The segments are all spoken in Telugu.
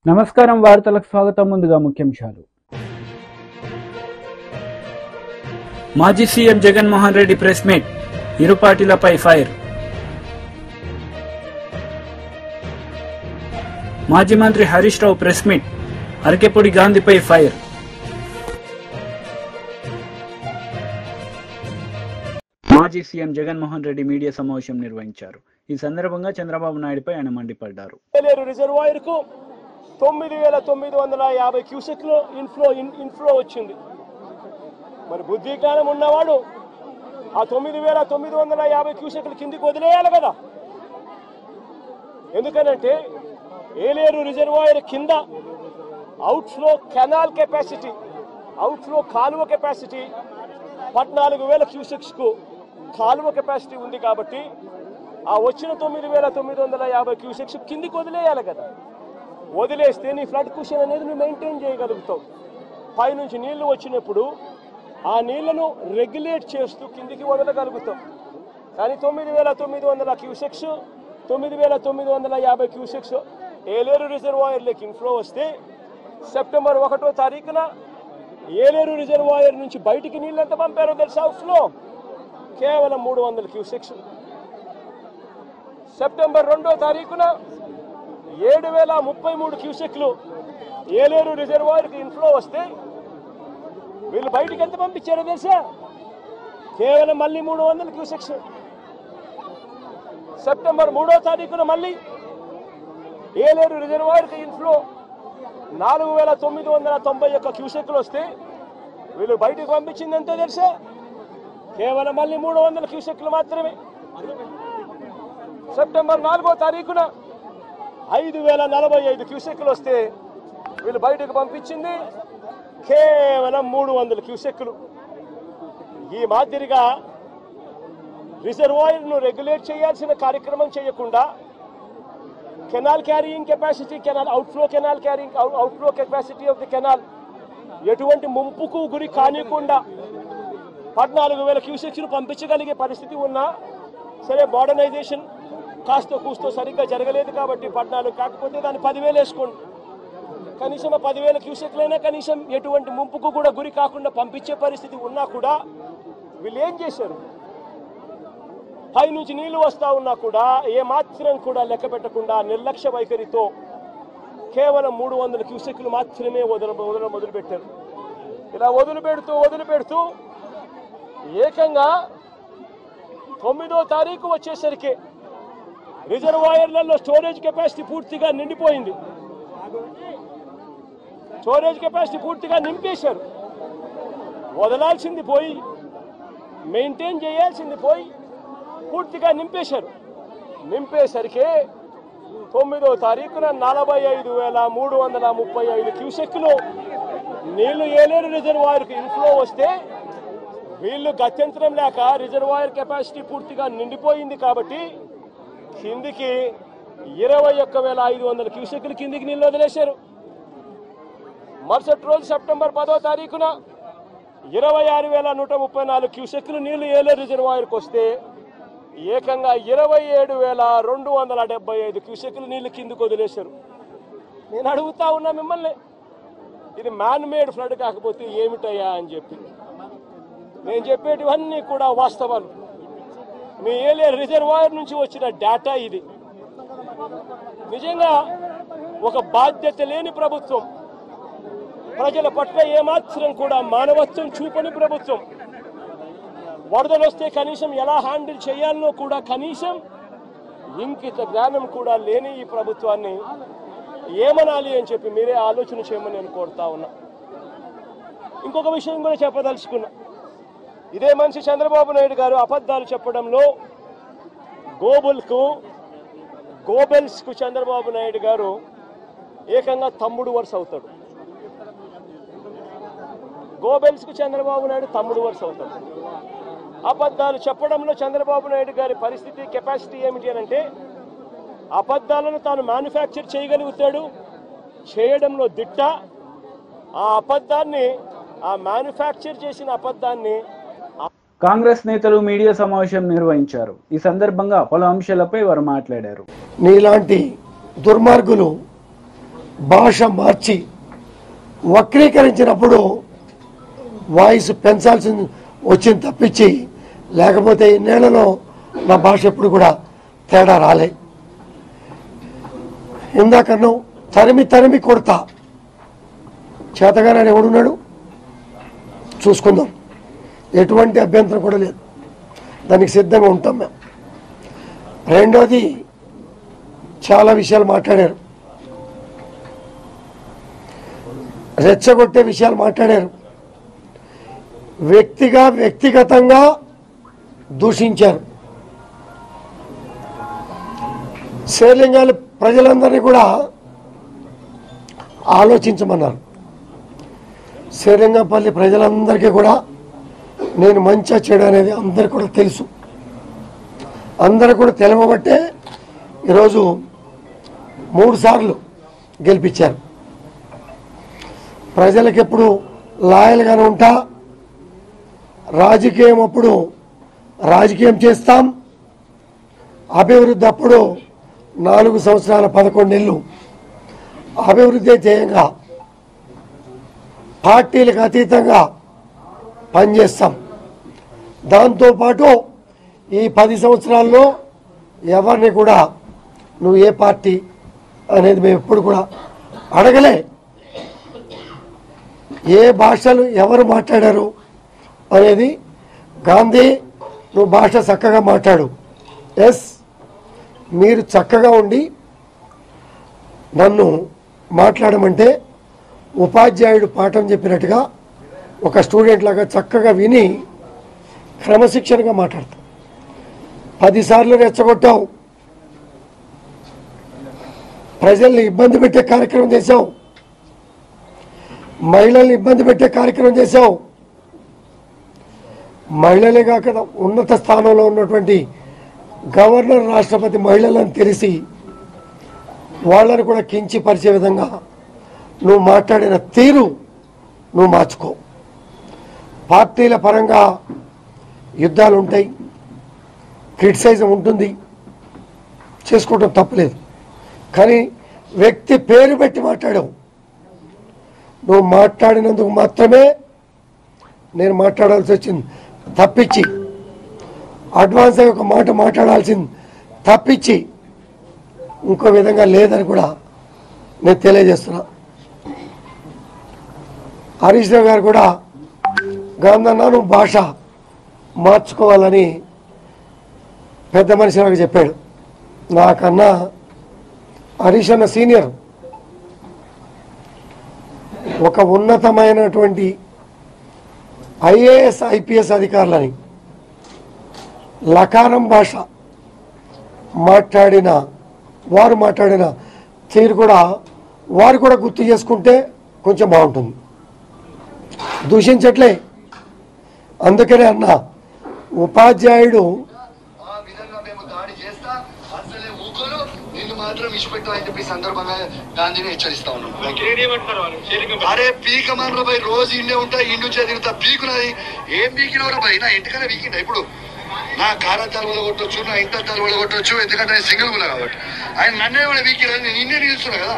నమస్కారం వార్తలకు స్వాగతం. ముందుగా ముఖ్యాంశాలు. మాజీ CM Jaganmohan Reddy press meet, ఇరు పార్టీలపై ఫైర్. మాజీ మంత్రి Harish Rao press meet, Arekapudi గాంధీపై fire. మాజీ సీఎం జగన్మోహన్ రెడ్డి మీడియా సమావేశం నిర్వహించారు. ఈ సందర్భంగా చంద్రబాబు నాయుడుపై ఆయన మండిపడ్డారు. రిజర్వాయర్ కు 9,950 క్యూసెక్లు ఇన్ఫ్లో వచ్చింది. మరి బుద్ధి జ్ఞానం ఉన్నవాడు ఆ 9,950 క్యూసెక్లు కిందికి వదిలేయాలి కదా. ఎందుకనంటే ఏలేరు రిజర్వాయర్ కింద అవుట్ఫ్లో కెనాల్ కెపాసిటీ, అవుట్ఫ్లో కాలువ కెపాసిటీ 14,000 క్యూసెక్స్కు కాలువ కెపాసిటీ ఉంది. కాబట్టి ఆ వచ్చిన 9,950 క్యూసెక్స్ కిందికి వదిలేయాలి కదా. వదిలేస్తే నీ ఫ్లడ్ కుషన్ అనేది నువ్వు మెయింటైన్ చేయగలుగుతావు. పైనుంచి నీళ్లు వచ్చినప్పుడు ఆ నీళ్లను రెగ్యులేట్ చేస్తూ కిందికి వదలగలుగుతాం. కానీ 9,900 క్యూసెక్స్ 9,950 క్యూసెక్స్ ఏలేరు రిజర్వాయర్లోకి ఇన్ఫ్లో వస్తే సెప్టెంబర్ 1వ తారీఖున ఏలేరు రిజర్వాయర్ నుంచి బయటికి నీళ్ళు ఎంత పంపారో తెలుసా? అవుట్ఫ్లో కేవలం 300 క్యూసెక్స్. సెప్టెంబర్ 2వ తారీఖున 7,033 క్యూసెక్లు ఏలేరు రిజర్వాయర్కి ఇన్ఫ్లో వస్తే వీళ్ళు బయటికి ఎంత పంపించారో తెలుసా? కేవలం మళ్ళీ 300 క్యూసెక్స్. సెప్టెంబర్ 3వ తారీఖున మళ్ళీ ఏలేరు రిజర్వాయర్కి ఇన్ఫ్లో 4,991 క్యూసెక్లు వస్తే వీళ్ళు బయటికి పంపించింది ఎంతో తెలుసా? కేవలం మళ్ళీ 300 క్యూసెక్లు మాత్రమే. సెప్టెంబర్ 4వ తారీఖున 5,045 క్యూసెక్లు వస్తే వీళ్ళు బయటకు పంపించింది కేవలం 300 క్యూసెక్లు. ఈ మాదిరిగా రిజర్వాయర్ను రెగ్యులేట్ చేయాల్సిన కార్యక్రమం చేయకుండా canal carrying capacity, outflow capacity of the canal ఎటువంటి ముంపుకు గురి కానికుండా 14,000 క్యూసెక్స్ను పంపించగలిగే పరిస్థితి ఉన్నా సరే, మోడర్నైజేషన్ కాస్త కూస్తో సరిగ్గా జరగలేదు కాబట్టి 14, కాకపోతే దాన్ని 10,000 వేసుకోండి. కనీసం ఆ 10,000 క్యూసెక్లైనా కనీసం ఎటువంటి ముంపుకు కూడా గురి కాకుండా పంపించే పరిస్థితి ఉన్నా కూడా వీళ్ళు ఏం చేశారు? పై నుంచి నీళ్లు వస్తా ఉన్నా కూడా ఏమాత్రం కూడా లెక్క పెట్టకుండా నిర్లక్ష్య వైఖరితో కేవలం 300 క్యూసెక్లు మాత్రమే మొదలుపెట్టారు. ఇలా వదిలిపెడుతూ ఏకంగా 9వ తారీఖు వచ్చేసరికి రిజర్వాయర్లలో స్టోరేజ్ కెపాసిటీ పూర్తిగా నిండిపోయింది. స్టోరేజ్ కెపాసిటీ పూర్తిగా నింపేశారు. వదలాల్సింది పోయి, మెయింటైన్ చేయాల్సింది పోయి పూర్తిగా నింపేశారు. నింపేసరికి 9వ తారీఖున 45,335 క్యూసెక్లు నీళ్లు ఏలేరు రిజర్వాయర్కు ఇన్ఫ్లో వస్తే వీళ్ళు గత్యంతరం లేక రిజర్వాయర్ కెపాసిటీ పూర్తిగా నిండిపోయింది కాబట్టి కిందికి 21,500 క్యూసెక్లు కిందికి నీళ్ళు వదిలేశారు. మరుసటి రోజు సెప్టెంబర్ 10వ తారీఖున 26,134 క్యూసెక్లు నీళ్లు ఏలేరు రిజర్వాయర్కి వస్తే ఏకంగా 27,275 క్యూసెక్లు నీళ్లు కిందికి వదిలేశారు. నేను అడుగుతా ఉన్నా మిమ్మల్ని, ఇది మ్యాన్ మేడ్ ఫ్లడ్ కాకపోతే ఏమిటయ్యా అని చెప్పి. నేను చెప్పేటివన్నీ కూడా వాస్తవాలు. మీ ఏలేరు రిజర్వాయర్ నుంచి వచ్చిన డేటా ఇది. నిజంగా ఒక బాధ్యత లేని ప్రభుత్వం, ప్రజల పట్ల ఏమాత్రం కూడా మానవత్వం చూపని ప్రభుత్వం, వరదలు వస్తే కనీసం ఎలా హ్యాండిల్ చేయాలనో కూడా కనీసం ఇంకిత జ్ఞానం కూడా లేని ఈ ప్రభుత్వాన్ని ఏమనాలి అని చెప్పి మీరే ఆలోచన చేయమని నేను కోరుతా ఉన్నా. ఇంకొక విషయం కూడా చెప్పదలుచుకున్నా. ఇదే మనిషి చంద్రబాబు నాయుడు గారు అబద్ధాలు చెప్పడంలో గోబెల్స్కు చంద్రబాబు నాయుడు గారు ఏకంగా తమ్ముడు వరుస అవుతాడు. గోబెల్స్కు చంద్రబాబు నాయుడు తమ్ముడు వరుస అవుతాడు. అబద్ధాలు చెప్పడంలో చంద్రబాబు నాయుడు గారి పరిస్థితి, కెపాసిటీ ఏమిటి అని అంటే అబద్ధాలను తాను మ్యానుఫ్యాక్చర్ చేయగలుగుతాడు, చేయడంలో దిట్ట. ఆ మ్యానుఫ్యాక్చర్ చేసిన అబద్ధాన్ని కాంగ్రెస్ నేతలు మీడియా సమావేశం నిర్వహించారు. ఈ సందర్భంగా పలు అంశాలపై వారు మాట్లాడారు. నీలాంటి దుర్మార్గులు భాష మార్చి వక్రీకరించినప్పుడు వాయిస్ పెంచాల్సింది వచ్చింది తప్పించి, లేకపోతే ఈ నెలలో నా భాష ఎప్పుడు కూడా తేడా రాలే. ఇందాకన్నా తరిమి తరిమి కొడతా, చేతగానే ఎవడున్నాడు చూసుకుందాం, ఎటువంటి అభ్యంతరం కూడా లేదు, దానికి సిద్ధంగా ఉంటాం మేము. రెండోది, చాలా విషయాలు మాట్లాడారు, రెచ్చగొట్టే విషయాలు మాట్లాడారు, వ్యక్తిగతంగా దూషించారు. శేర్లింగాల ప్రజలందరినీ కూడా ఆలోచించమన్నారు. శేర్లింగంపల్లి ప్రజలందరికీ కూడా నేను మంచిగా చెడు అనేది అందరికీ కూడా తెలుసు. అందరూ కూడా తెలవబట్టే ఈరోజు 3 సార్లు గెలిపించారు. ప్రజలకు ఎప్పుడు లాయల్గానే ఉంటా, రాజకీయం అప్పుడు రాజకీయం చేస్తాం, అభివృద్ధి అప్పుడు 4 సంవత్సరాల 11 నెలలు అభివృద్ధి ధ్యేయంగా పార్టీలకు అతీతంగా పనిచేస్తాం. దాంతోపాటు ఈ 10 సంవత్సరాల్లో ఎవరిని కూడా నువ్వు ఏ పార్టీ అనేది మేము ఎప్పుడు కూడా అడగలే. ఏ భాషలు ఎవరు మాట్లాడారు అనేది, గాంధీ నువ్వు భాష చక్కగా మాట్లాడు, ఎస్ మీరు చక్కగా ఉండి నన్ను మాట్లాడమంటే ఉపాధ్యాయుడు పాఠం చెప్పినట్టుగా ఒక స్టూడెంట్ లాగా చక్కగా విని క్రమశిక్షణగా మాట్లాడతావు. 10 సార్లు రెచ్చగొట్టావు, ప్రజల్ని ఇబ్బంది పెట్టే కార్యక్రమం చేశావు, మహిళల్ని ఇబ్బంది పెట్టే కార్యక్రమం చేశావు. మహిళలే కాక ఉన్నత స్థానంలో ఉన్నటువంటి గవర్నర్, రాష్ట్రపతి మహిళలను తెలిసి వాళ్ళని కూడా కించపరిచే విధంగా నువ్వు మాట్లాడిన తీరు నువ్వు మార్చుకో. పార్టీల పరంగా యుద్ధాలు ఉంటాయి, క్రిటిసైజం ఉంటుంది, చేసుకోవటం తప్పలేదు. కానీ వ్యక్తి పేరు పెట్టి మాట్లాడావు. నువ్వు మాట్లాడినందుకు మాత్రమే నేను మాట్లాడాల్సి వచ్చింది తప్పించి, అడ్వాన్స్ అయ్యి ఒక మాట మాట్లాడాల్సింది తప్పించి ఇంకో విధంగా లేదని కూడా నేను తెలియజేస్తున్నా. హరీష్ రావు గారు కూడా గాంధన్న నువ్వు భాష మార్చుకోవాలని పెద్ద మనిషి నాకు చెప్పాడు. నాకన్నా హరీష్ అన్న సీనియర్, ఒక ఉన్నతమైనటువంటి ఐఏఎస్ ఐపీఎస్ అధికారులని లకారం భాష వారు మాట్లాడిన తీరు కూడా వారు కూడా గుర్తు చేసుకుంటే కొంచెం బాగుంటుంది. దూషించట్లే, అందుకనే అన్న ఉపాధ్యాయుడు మాత్రం ఇష్టపెట్టు అని చెప్పి సందర్భంగా గాంధీని హెచ్చరిస్తా ఉన్నాం. అరే పీక మనరాబాయ్, రోజు ఇండే ఉంటా, ఇండు చదివితా పీకున్నది. ఏం పీకినవరా బాయ్? నా ఇంటికనే పీకిండా? ఇప్పుడు నా కారద్దాలు వదగొట్టొచ్చు, నా ఇంటద్దాలు వదగొట్టొచ్చు, ఎందుకంటే ఆయన సింగిల్ కూడా కాబట్టి. ఆయన నన్నే కూడా పీకిరా, నేను నిన్నే నిలుస్తున్నా కదా.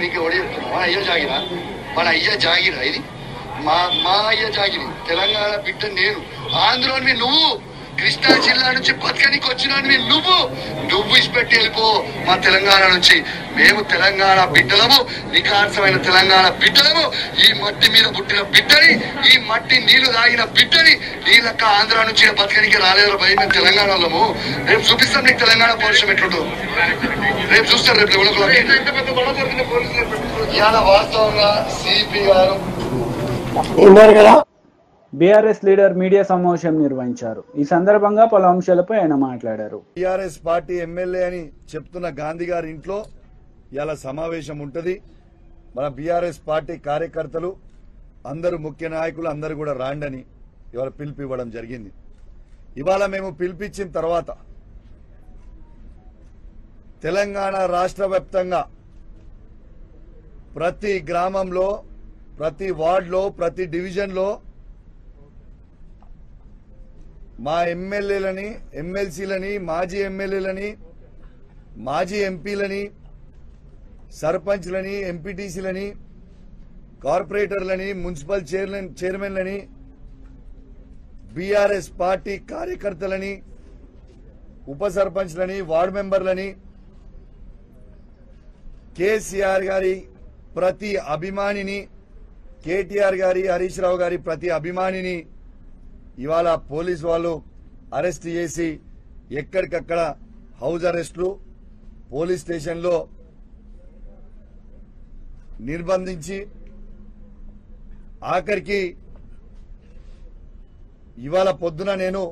మీకు ఎవడు చెప్తున్నా? మన అయ్య జాగిరా ఇది, మా అయ్య జాగిరి. తెలంగాణ బిడ్డ నేను, ఆంధ్రోని నువ్వు, కృష్ణా జిల్లా నుంచి బతకనికి వచ్చిన నువ్వు ఇచ్చిపెట్టి వెళ్ళిపో మా తెలంగాణ నుంచి. మేము తెలంగాణ బిడ్డలము, నిఖార్సమైన తెలంగాణ బిడ్డలము. ఈ మట్టి మీద పుట్టిన బిడ్డని, ఈ మట్టి నీళ్లు తాగిన బిడ్డని. నీ లెక్క ఆంధ్ర నుంచి బతకనికి రాలేదు భయ. మేము తెలంగాణలోము. రేపు చూపిస్తాం నీకు తెలంగాణ పౌరుషం ఎట్లుంటుందో. రేపు చూస్తారు. రేపు ఇవాళ వాస్తవంగా సిపి గారు ఉన్నారు కదా. బీఆర్ఎస్ లీడర్ మీడియా సమావేశం నిర్వహించారు. ఈ సందర్భంగా పలు అంశాలపై ఆయన మాట్లాడారు. బీఆర్ఎస్ పార్టీ ఎమ్మెల్యే అని చెప్తున్న గాంధీ గారి ఇంట్లో ఇలా సమావేశం ఉంటది. మన బీఆర్ఎస్ పార్టీ కార్యకర్తలు అందరూ, ముఖ్య నాయకులు అందరూ కూడా రాండని ఇవాళ పిలుపు ఇవ్వడం జరిగింది. ఇవాళ మేము పిలిపించిన తర్వాత తెలంగాణ రాష్ట్ర వ్యాప్తంగా ప్రతి గ్రామంలో, ప్రతి వార్డులో, ప్రతి డివిజన్లో మా ఎమ్మెల్యేలని, ఎమ్మెల్సీలని, మాజీ ఎమ్మెల్యేలని మాజీ ఎంపీలని, సర్పంచ్లని, ఎంపీటీసీలని, కార్పొరేటర్లని, మున్సిపల్ చైర్మన్లని, బీఆర్ఎస్ పార్టీ కార్యకర్తలని, ఉప సర్పంచ్లని, వార్డు మెంబర్లని, కేసీఆర్ గారి ప్రతి అభిమానిని, కేటీఆర్ గారి, హరీష్ రావు గారి ప్రతి అభిమానిని ఇవాళ పోలీసు వాళ్ళు అరెస్ట్ చేసి ఎక్కడికక్కడ హౌస్ అరెస్టులు, పోలీస్ స్టేషన్లో నిర్బంధించి ఆఖరికి ఇవాళ పొద్దున నేను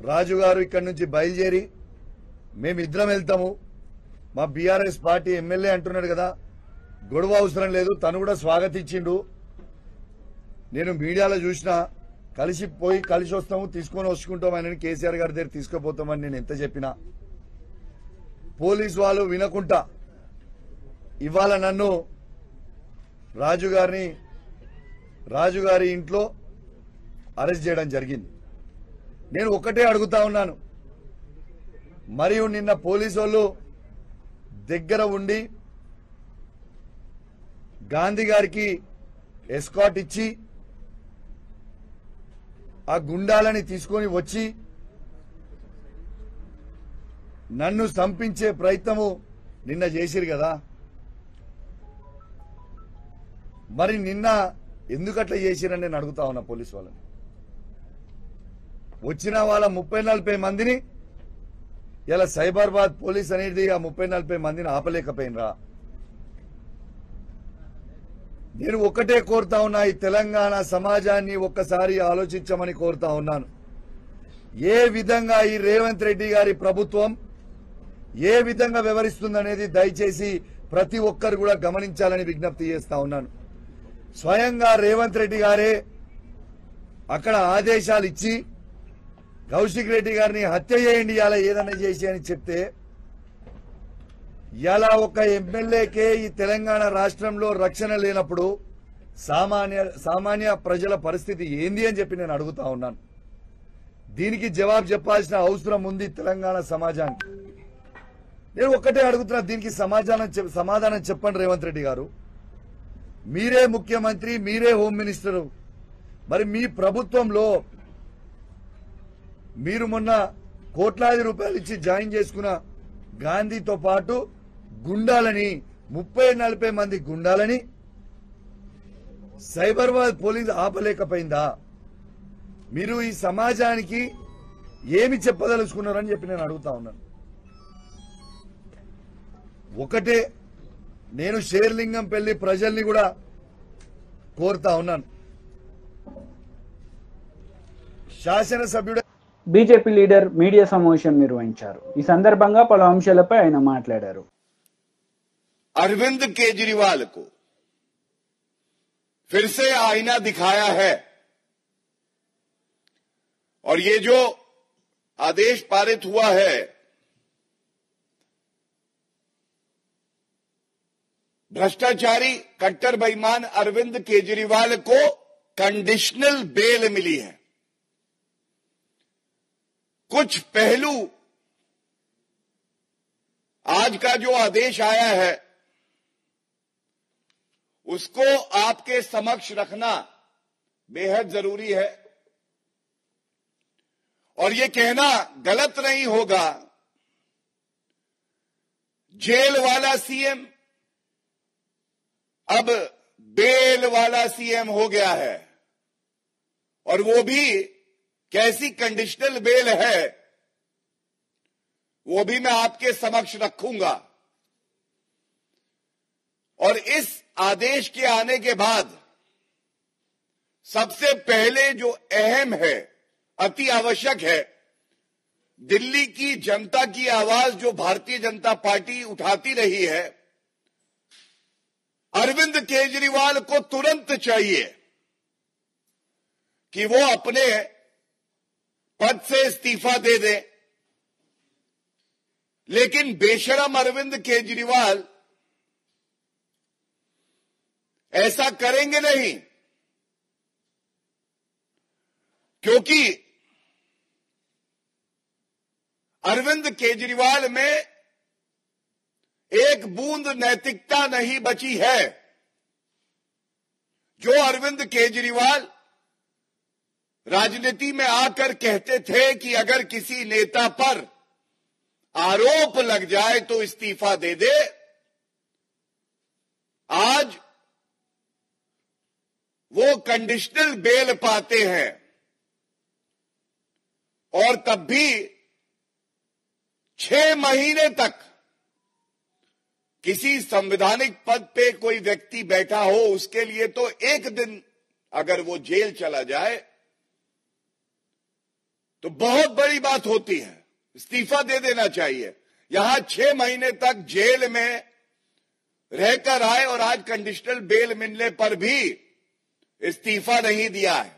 రాజు గారు ఇక్కడి నుంచి బయలుదేరి మేమిద్దరం వెళ్తాము, మా బీఆర్ఎస్ పార్టీ ఎమ్మెల్యే అంటున్నాడు కదా, గొడవ అవసరం లేదు, తను కూడా స్వాగతించిండు. నేను మీడియాలో చూసినా కలిసి వస్తాము, తీసుకొని వచ్చుకుంటాం ఆయన కేసీఆర్ గారి దగ్గర తీసుకుపోతామని నేను ఎంత చెప్పినా పోలీసు వాళ్ళు వినకుండా ఇవాళ నన్ను రాజుగారి ఇంట్లో అరెస్ట్ చేయడం జరిగింది. నేను ఒక్కటే అడుగుతా ఉన్నాను, మరియు నిన్న పోలీసు వాళ్ళు దగ్గర ఉండి గాంధీ గారికి ఎస్కాట్ ఇచ్చి ఆ గుండాలని తీసుకొని వచ్చి నన్ను చంపించే ప్రయత్నము నిన్న చేసిరు కదా, మరి నిన్న ఎందుకట్లా చేసిరని నేను అడుగుతా ఉన్నా పోలీసు వాళ్ళని. వచ్చిన వాళ్ళ 30-40 మందిని ఇలా సైబరాబాద్ పోలీస్ అనేది ఆ 30-40 మందిని ఆపలేకపోయినరా. నేను ఒక్కటే కోరుతా ఉన్నా, ఈ తెలంగాణ సమాజాన్ని ఒక్కసారి ఆలోచించమని కోరుతా ఉన్నాను. ఏ విధంగా ఈ రేవంత్ రెడ్డి గారి ప్రభుత్వం ఏ విధంగా వ్యవహరిస్తుందనేది దయచేసి ప్రతి ఒక్కరు కూడా గమనించాలని విజ్ఞప్తి చేస్తా ఉన్నాను. స్వయంగా రేవంత్ రెడ్డి గారే అక్కడ ఆదేశాలు ఇచ్చి కౌశిక్ రెడ్డి గారిని హత్య చేయండి, ఇలా ఏదన్నా చేసి అని చెప్తే ఇలా ఒక ఎమ్మెల్యేకే ఈ తెలంగాణ రాష్ట్రంలో రక్షణ లేనప్పుడు సామాన్య ప్రజల పరిస్థితి ఏంది అని చెప్పి నేను అడుగుతా ఉన్నాను. దీనికి జవాబు చెప్పాల్సిన అవసరం ఉంది తెలంగాణ సమాజానికి. నేను ఒక్కటే అడుగుతున్నా, దీనికి సమాధానం చెప్పండి రేవంత్ రెడ్డి గారు. మీరే ముఖ్యమంత్రి, మీరే హోమ్ మినిస్టరు, మరి మీ ప్రభుత్వంలో మీరు మొన్న కోట్లాది రూపాయలు ఇచ్చి జాయిన్ చేసుకున్న గాంధీతో పాటు గుండాలని 30-40 మంది గుండాలని సైబరాబాద్ పోలీసు ఆపలేకపోయిందా? మీరు ఈ సమాజానికి ఏమి చెప్పదలుచుకున్నారని చెప్పి నేను అడుగుతా ఉన్నాను. ఒకటే నేను షేర్లింగంపల్లి ప్రజల్ని కూడా కోరుతా ఉన్నాను, శాసనసభ్యుడు బీజేపీ లీడర్ మీడియా సమావేశం నిర్వహించారు. ఈ సందర్భంగా పలు అంశాలపై ఆయన మాట్లాడారు. अरविंद केजरीवाल को फिर से आईना दिखाया है और ये जो आदेश पारित हुआ है भ्रष्टाचारी कट्टर बेईमान अरविंद केजरीवाल को कंडीशनल बेल मिली है। कुछ पहलू आज का जो आदेश आया है उसको आपके समक्ष रखना बेहद जरूरी है और ये कहना गलत नहीं होगा जेल वाला सीएम अब बेल वाला सीएम हो गया है और वो भी कैसी कंडीशनल बेल है वो भी मैं आपके समक्ष रखूंगा। और इस आदेश के आने के बाद सबसे पहले जो अहम है, अति आवश्यक है, दिल्ली की जनता की आवाज जो भारतीय जनता पार्टी उठाती रही है, अरविंद केजरीवाल को तुरंत चाहिए कि वो अपने पद से इस्तीफा दे दें। लेकिन बेशरम अरविंद केजरीवाल ऐसा करेंगे नहीं, क्योंकि अरविंद केजरीवाल में एक बूंद नैतिकता नहीं बची है। जो अरविंद केजरीवाल राजनीति में आकर कहते थे कि अगर किसी नेता पर आरोप लग जाए तो इस्तीफा दे दे, आज वो कंडीशनल बेल पाते हैं और तब भी 6 महीने तक किसी संवैधानिक पद पे कोई व्यक्ति बैठा हो, उसके लिए तो एक दिन अगर वो जेल चला जाए तो बहुत बड़ी बात होती है, इस्तीफा दे देना चाहिए। यहां 6 महीने तक जेल में रहकर आए और आज कंडीशनल बेल मिलने पर भी इस्तीफा नहीं दिया है।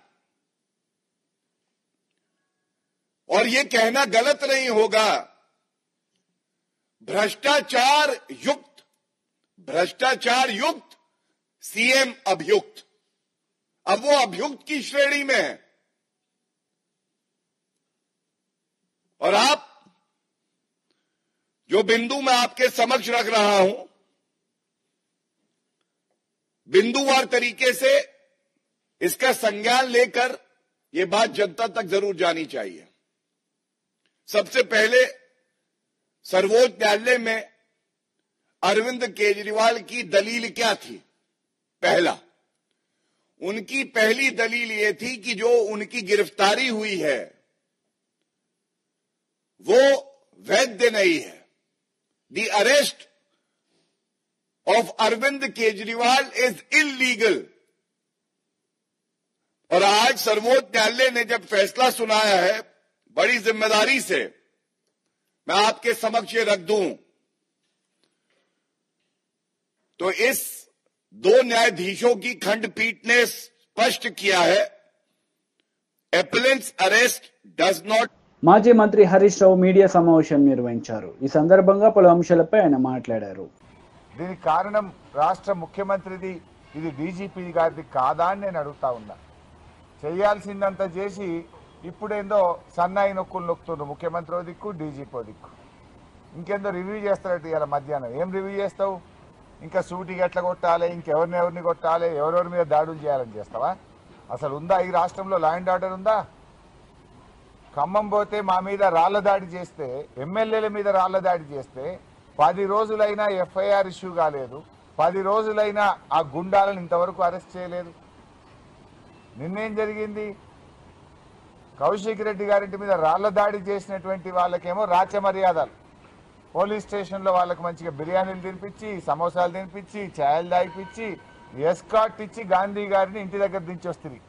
और ये कहना गलत नहीं होगा, भ्रष्टाचार युक्त सीएम अभियुक्त, अब वो अभियुक्त की श्रेणी में है। और आप जो बिंदु मैं आपके समक्ष रख रहा हूं, बिंदुवार तरीके से इसका संज्ञान लेकर ये बात जनता तक जरूर जानी चाहिए। सबसे पहले सर्वोच्च न्यायालय में अरविंद केजरीवाल की दलील क्या थी? पहला, उनकी पहली दलील ये थी कि जो उनकी गिरफ्तारी हुई है वो वैध नहीं है। The arrest of Arvind Kejriwal is illegal. और आज सर्वोच्च न्यायालय ने जब फैसला सुनाया है, बड़ी जिम्मेदारी से मैं आपके समक्ष ये रख दूं, तो इस 2 न्यायाधीशों की खंडपीठ ने स्पष्ट किया है, appellant's arrest does not. మాజీ మంత్రి హరీష్ రావు మీడియా సమావేశం నిర్వహించారు. ఈ సందర్భంగా పలు అంశాలపై ఆయన మాట్లాడారు. దీనికి కారణం రాష్ట్ర ముఖ్యమంత్రిది, ఇది డీజీపీ గారిది కాదా అని నేను అడుగుతా ఉన్నా. చేయాల్సిందంతా చేసి ఇప్పుడేందో సన్నాయి నొక్కులు నొక్కుతుండ్రు, ముఖ్యమంత్రి దిక్కు డీజీపీ దిక్కు. ఇంకేందో రివ్యూ చేస్తారట ఇవాళ మధ్యాహ్నం. ఏం రివ్యూ చేస్తావు? ఇంకా సూటికి ఎట్లా కొట్టాలి, ఇంకెవరిని కొట్టాలి, ఎవరెవరి మీద దాడులు చేయాలని చేస్తావా? అసలు ఉందా ఈ రాష్ట్రంలో లా అండ్ ఆర్డర్ ఉందా? ఖమ్మం పోతే మా మీద రాళ్ల దాడి చేస్తే, ఎమ్మెల్యేల మీద రాళ్ల దాడి చేస్తే 10 రోజులైనా ఎఫ్ఐఆర్ ఇష్యూ కాలేదు, 10 రోజులైనా ఆ గుండాలను ఇంతవరకు అరెస్ట్ చేయలేదు. నిన్నేం జరిగింది? కౌశిక్ రెడ్డి గారింటి మీద రాళ్ల దాడి చేసినటువంటి వాళ్ళకేమో రాచ మర్యాదలు, పోలీస్ స్టేషన్లో వాళ్ళకి మంచిగా బిర్యానీలు తినిపించి, సమోసాలు తినిపించి, ఛాయలు దాగిపించి, ఎస్కాట్ ఇచ్చి గాంధీ గారిని ఇంటి దగ్గర దించొస్తుంది.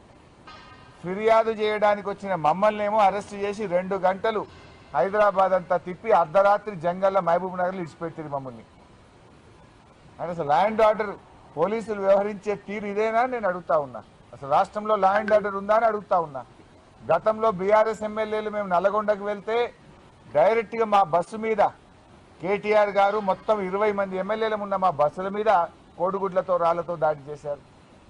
ఫిర్యాదు చేయడానికి వచ్చిన మమ్మల్ని ఏమో అరెస్ట్ చేసి 2 గంటలు హైదరాబాద్ అంతా తిప్పి అర్ధరాత్రి జంగల్లో మహబూబ్ నగర్లో ఇడిచిపెట్టింది మమ్మల్ని. అంటే అసలు లా అండ్ ఆర్డర్ పోలీసులు వ్యవహరించే తీరు ఇదేనా నేను అడుగుతా ఉన్నా. అసలు రాష్ట్రంలో లా అండ్ ఆర్డర్ ఉందా అని అడుగుతా ఉన్నా. గతంలో బీఆర్ఎస్ ఎమ్మెల్యేలు మేము నల్లగొండకు వెళ్తే డైరెక్ట్గా మా బస్సు మీద కేటీఆర్ గారు మొత్తం 20 మంది ఎమ్మెల్యేలు ఉన్న మా బస్సుల మీద కోడిగుడ్లతో రాళ్లతో దాడి చేశారు.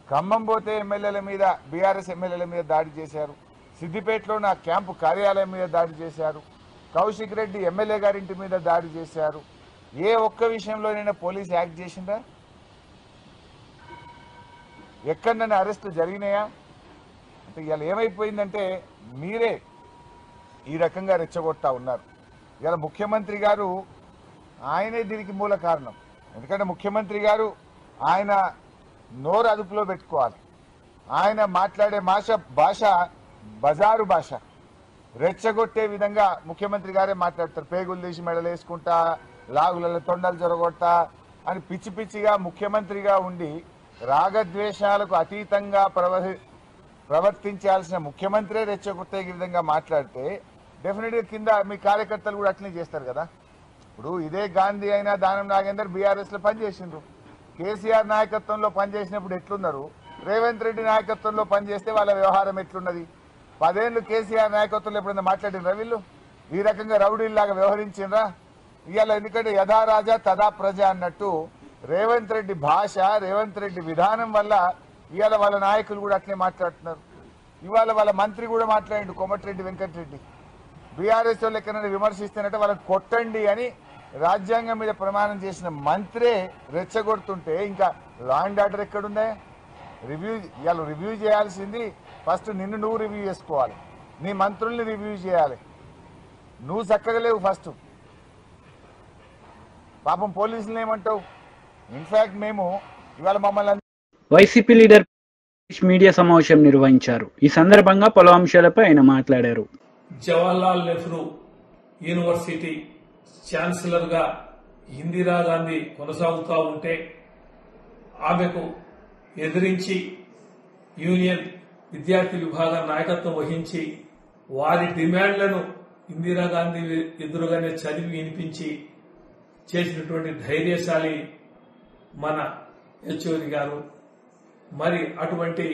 ఖమ్మం పోతే ఎమ్మెల్యేల మీద, బీఆర్ఎస్ ఎమ్మెల్యేల మీద దాడి చేశారు. సిద్దిపేటలో నా క్యాంపు కార్యాలయం మీద దాడి చేశారు. కౌశిక్ రెడ్డి ఎమ్మెల్యే గారింటి మీద దాడి చేశారు. ఏ ఒక్క విషయంలోనైనా పోలీసు యాక్ట్ చేసిందా? ఎక్కడైనా అరెస్టు జరిగినాయా? అంటే ఇవాళ ఏమైపోయిందంటే మీరే ఈ రకంగా రెచ్చగొడతా ఉన్నారు. ఇవాళ ముఖ్యమంత్రి గారు ఆయనే దీనికి మూల కారణం. ఎందుకంటే ముఖ్యమంత్రి గారు ఆయన నోరు అదుపులో పెట్టుకోవాలి. ఆయన మాట్లాడే భాష బజారు భాష, రెచ్చగొట్టే విధంగా ముఖ్యమంత్రి గారే మాట్లాడతారు. పేగులు తీసి మెడలు వేసుకుంటా, లాగులలో తొండలు జొరగొడతా అని పిచ్చి పిచ్చిగా ముఖ్యమంత్రిగా ఉండి రాగద్వేషాలకు అతీతంగా ప్రవర్తించాల్సిన ముఖ్యమంత్రే రెచ్చగొట్టే విధంగా మాట్లాడితే డెఫినెట్గా కింద మీ కార్యకర్తలు కూడా అట్లనే చేస్తారు కదా. ఇప్పుడు ఇదే గాంధీ అయినా దానం నాగేందర్ బీఆర్ఎస్లో పనిచేసిండ్రు. కేసీఆర్ నాయకత్వంలో పనిచేసినప్పుడు ఎట్లున్నారు, రేవంత్ రెడ్డి నాయకత్వంలో పనిచేస్తే వాళ్ళ వ్యవహారం ఎట్లున్నది? 10 ఏళ్ళు కేసీఆర్ నాయకత్వంలో ఎప్పుడైనా మాట్లాడినరా వీళ్ళు? ఈ రకంగా రౌడీల్లాగా వ్యవహరించిండ్రా? ఇవాళ ఎందుకంటే యథా రాజా తదా ప్రజ అన్నట్టు రేవంత్ రెడ్డి భాష, రేవంత్ రెడ్డి విధానం వల్ల ఇవాళ వాళ్ళ నాయకులు కూడా అట్లే మాట్లాడుతున్నారు. ఇవాళ వాళ్ళ మంత్రి కూడా మాట్లాడిండు, కోమటిరెడ్డి వెంకటరెడ్డి. బీఆర్ఎస్ వాళ్ళు ఎక్కడైనా విమర్శిస్తున్నట్టే వాళ్ళని కొట్టండి అని రాజ్యాంగం మీద ప్రమాణం చేసిన మంత్రే రెచ్చగొడుతుంటే ఇంకా లా అండ్ ఆర్డర్ ఎక్కడుందా? రివ్యూ చేయాల్సింది ఫస్ట్ నిన్ను నువ్వు రివ్యూ చేసుకోవాలి, నీ మంత్రుల్ని రివ్యూ చేయాలి. నువ్వు చక్కగా లేవు ఫస్ట్. పాపం పోలీసులు ఏమంటావు? ఇన్ఫాక్ట్ మేము ఇవాళ మమ్మల్ని వైసీపీ లీడర్ మీడియా సమావేశం నిర్వహించారు. ఈ సందర్భంగా పలు అంశాలపై ఆయన మాట్లాడారు. జవహర్లాల్ నెహ్రూ యూనివర్సిటీ ఛాన్సలర్ గా ఇందిరాగాంధీ కొనసాగుతూ ఉంటే ఆమెకు ఎదిరించి యూనియన్ విద్యార్థి విభాగం నాయకత్వం వహించి వారి డిమాండ్లను ఇందిరాగాంధీ ఎదురుగానే చదివి వినిపించి చేసినటువంటి ధైర్యశాలి మన యెచూరి గారు. మరి అటువంటి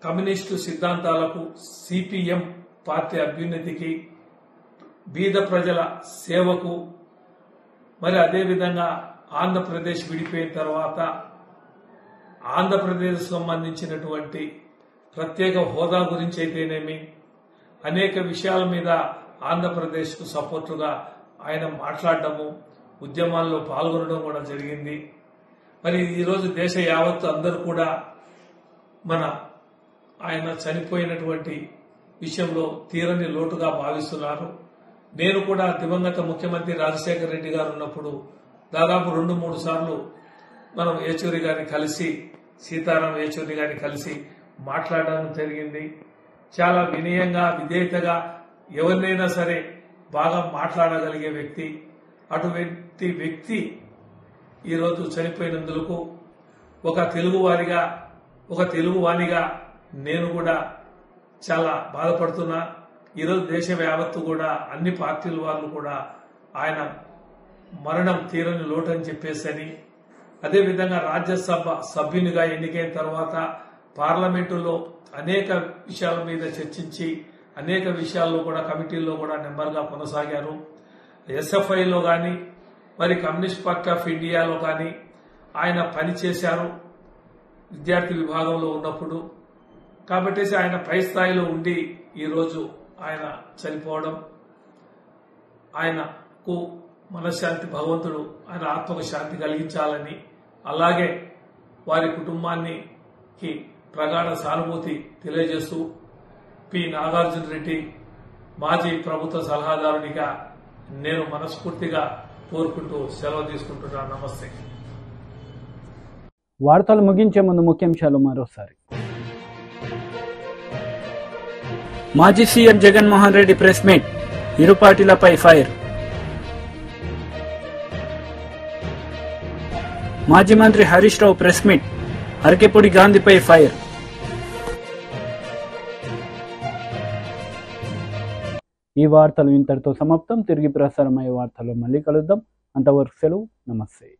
కమ్యూనిస్టు సిద్ధాంతాలకు, సిపిఎం పార్టీ అభ్యున్నతికి, బీద ప్రజల సేవకు, మరి అదేవిధంగా ఆంధ్రప్రదేశ్ విడిపోయిన తర్వాత ఆంధ్రప్రదేశ్ సంబంధించినటువంటి ప్రత్యేక హోదా గురించి అయితేనేమి అనేక విషయాల మీద ఆంధ్రప్రదేశ్కు సపోర్టుగా ఆయన మాట్లాడటము, ఉద్యమాల్లో పాల్గొనడం కూడా జరిగింది. మరి ఈరోజు దేశ యావత్తు అందరూ కూడా ఆయన చనిపోయినటువంటి విషయంలో తీరని లోటుగా భావిస్తున్నారు. నేను కూడా దివంగత ముఖ్యమంత్రి రాజశేఖర రెడ్డి గారు ఉన్నప్పుడు దాదాపు 2-3 సార్లు మనం యెచూరి గారిని కలిసి, సీతారాం యెచూరి గారిని కలిసి మాట్లాడడం జరిగింది. చాలా వినయంగా, విధేయతగా ఎవరినైనా సరే బాగా మాట్లాడగలిగే వ్యక్తి. అటువంటి వ్యక్తి ఈరోజు చనిపోయినందుకు ఒక తెలుగువానిగా నేను కూడా చాలా బాధపడుతున్నా. ఈరోజు దేశ యావత్తు కూడా అన్ని పార్టీల వాళ్ళు కూడా ఆయన మరణం తీరని లోటు అని చెప్పేసని, అదేవిధంగా రాజ్యసభ సభ్యునిగా ఎన్నికైన తర్వాత పార్లమెంటులో అనేక విషయాల మీద చర్చించి అనేక విషయాల్లో కూడా కమిటీల్లో కూడా నెంబర్గా కొనసాగారు. ఎస్ఎఫ్ఐలో కానీ మరి కమ్యూనిస్ట్ పార్టీ ఆఫ్ ఇండియాలో కానీ ఆయన పనిచేశారు విద్యార్థి విభాగంలో ఉన్నప్పుడు. కాబట్టి ఆయన పై స్థాయిలో ఉండి ఈరోజు ఆయన చనిపోవడం, ఆయనకు మనశ్శాంతి భగవంతుడు ఆయన ఆత్మకు శాంతి కలిగించాలని, అలాగే వారి కుటుంబానికి ప్రగాఢ సానుభూతి తెలియజేస్తూ పి నాగార్జున రెడ్డి మాజీ ప్రభుత్వ సలహాదారునిగా నేను మనస్ఫూర్తిగా కోరుకుంటూ సెలవు తీసుకుంటున్నాను. నమస్తే. వార్తలు ముగించే ముందు ముఖ్యాంశాలు మరోసారి. మాజీ CM Jaganmohan Reddy press meet, ఇరు పార్టీలపై ఫైర్. మాజీ మంత్రి Harish Rao press meet, Arekapudi గాంధీపై fire. ఈ వార్తలు ఇంతటితో సమాప్తం. తిరిగి ప్రసారమయ్యే వార్తల్లో మళ్ళీ కలుద్దాం. అంతవరకు సెలవు. నమస్తే.